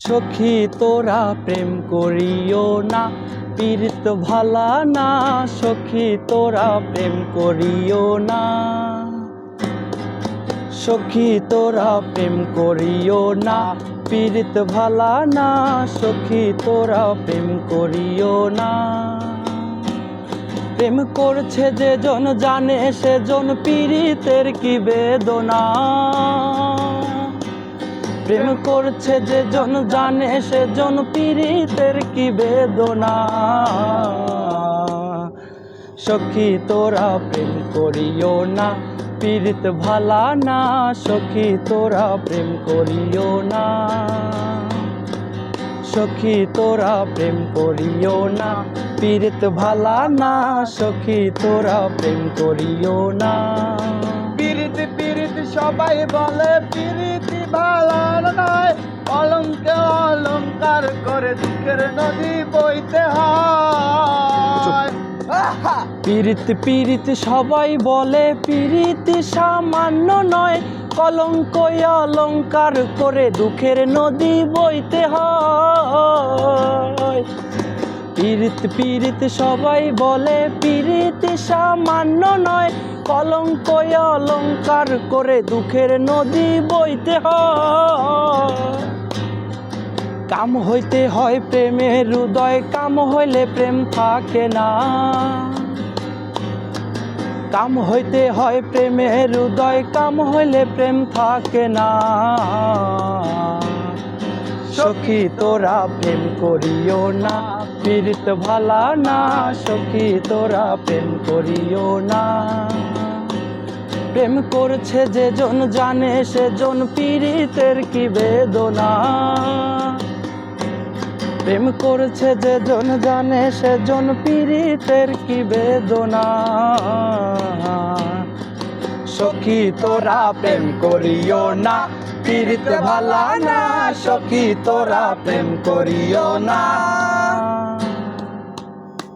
সখী তোরা প্রেম করিও না, পীড়িত ভালা না। সখী তোরা প্রেম করিও না, সখী তোরা প্রেম করিও না, পীড়িত ভালা না। সখী তোরা প্রেম করিও না। প্রেম করছে যে জন জানে সেজন পীড়িতের কি বেদনা। প্রেম করছে যে জন জানে সেজন পীড়িতের কি বেদনা। সখী তোরা প্রেম করিও না, পীড়িত ভালা না। সখী তোরা প্রেম করিও না, সখী তোরা প্রেম করিও না, পীড়িত ভালা না। সখী তোরা প্রেম করিও না। পীড়িত পীড়িত সবাই বলে পীড়িতি ভালো নয়, অলঙ্কে অলঙ্কার করে দুঃখের নদী বইতে হয়। পীড়িত পীড়িত সবাই বলে পীড়িতি সামান্য নয়, কলঙ্ক অলঙ্কার করে দুঃখের নদী বইতে হয়। পীড়িত পীড়িত সবাই বলে পীড়িতি সামান্য নয়, কলঙ্ক অলঙ্কার করে দুঃখের নদী বইতে হয়। কাম হইতে হয় প্রেমের হৃদয়, কাম হইলে প্রেম থাকে না। কাম হইতে হয় প্রেমের হৃদয়, কাম হইলে প্রেম থাকে না। সখী তোরা প্রেম করিও না, পীড়িত ভালা না। সখী তোরা প্রেম করিও না। প্রেম করছে যে জন জানে সেজন পীড়িতের কি বেদনা। প্রেম করছে যে জন জানে সেজন পীড়িতের কি বেদনা। সখী তোরা প্রেম করিও না, পীড়িত ভালা না। সখী তোরা প্রেম করিও না।